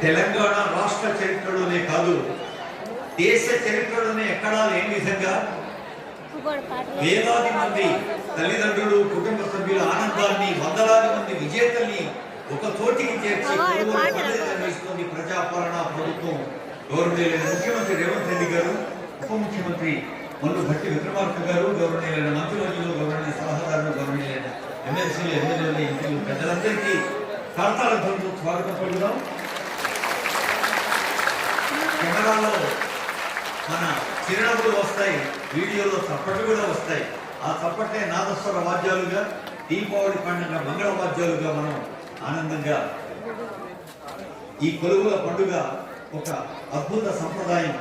తెలంగాణ రాష్ట్ర చరిత్రలోనే కాదు, దేశ చరిత్రలోనే ఎక్కడా లేని విధంగా వేలాది మంది తల్లిదండ్రులు, కుటుంబ సభ్యుల ఆనందాన్ని, వందలాది మంది విజేతల్ని ఒక చోటికి చేర్చి నిర్వహిస్తుంది ప్రజాపాలన ప్రభుత్వం. గౌరవనీయులైన ముఖ్యమంత్రి రేవంత్ రెడ్డి గారు, ఉప ముఖ్యమంత్రి మల్లు భట్టి విక్రమార్క గారు, గౌరవనీయులైన మంత్రివర్యులు, గౌరవనీయ సలహాదారులు, గౌరవనీయులైన ఎమ్మెల్సీలు, ఎమ్మెల్యేలు, ఎంపీలు, పెద్దలందరికీ కర్తాలతో స్వాగతం పలుకుదాం. కెమెరాలో మన చిరునవ్వులు వస్తాయి, వీడియోలో చప్పట్లు కూడా వస్తాయి. ఆ చప్పట్లే నాదస్వర వాద్యాలుగా, దీపావళి పండుగ మంగళ వాద్యాలుగా మనం ఆనందంగా ఈ కొలువుల పండుగ ఒక అద్భుత సంప్రదాయం.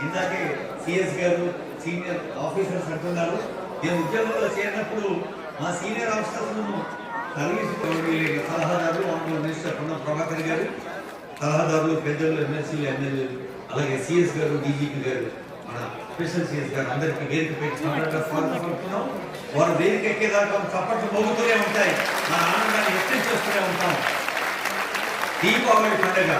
ఇందాకే సిఎస్ గారు, సీనియర్ ఆఫీసర్స్ అంటున్నారు, నేను ఉద్యోగంలో చేరినప్పుడు మా సీనియర్ ఆఫీసర్లను కలిసి సలహాదారులు, ఆనరబుల్ మినిస్టర్ పొన్నం ప్రభాకర్ గారు, సలహాదారులు, పెద్దలు, ఎమ్మెల్సీలు, ఎమ్మెల్యేలు, అలాగే సిఎస్ గారు, డీజీపీ గారు, మన స్పెషల్ సిఎస్ గారు అందరికీ వేదిక పెట్టి స్వాగతం పలుకుతున్నాం. వారు వేదిక ఎక్కేదాకా చప్పట్లు మోగుతూనే ఉంటాయి, మన ఆనందాన్ని వ్యక్తం చేస్తూనే ఉంటాం. దీపావళి పండుగ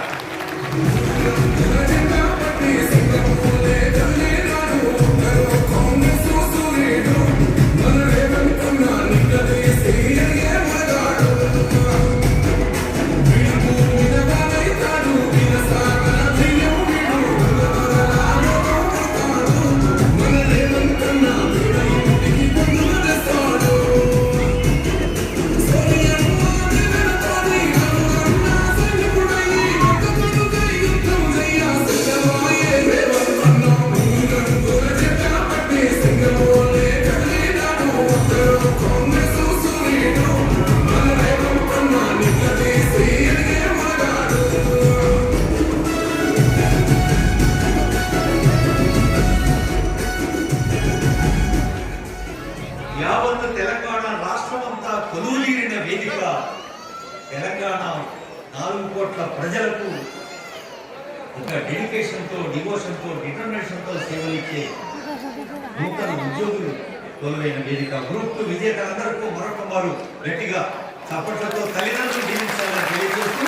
యావత్ తెలంగాణ రాష్ట్రమంతా కొలువుదీరిన వేదిక. తెలంగాణ 4 కోట్ల ప్రజలకు ఒక డెడికేషన్తో, డివోషన్తో, డిటర్మినేషన్తో సేవలిచ్చే నూతన ఉద్యోగులు కొలువైన వేదిక. గ్రూప్ 2 విజేతలందరికీ మరొక మారు గట్టిగా చప్పట్లతో తల్లిదండ్రులు దీవించాలని తెలియజేస్తూ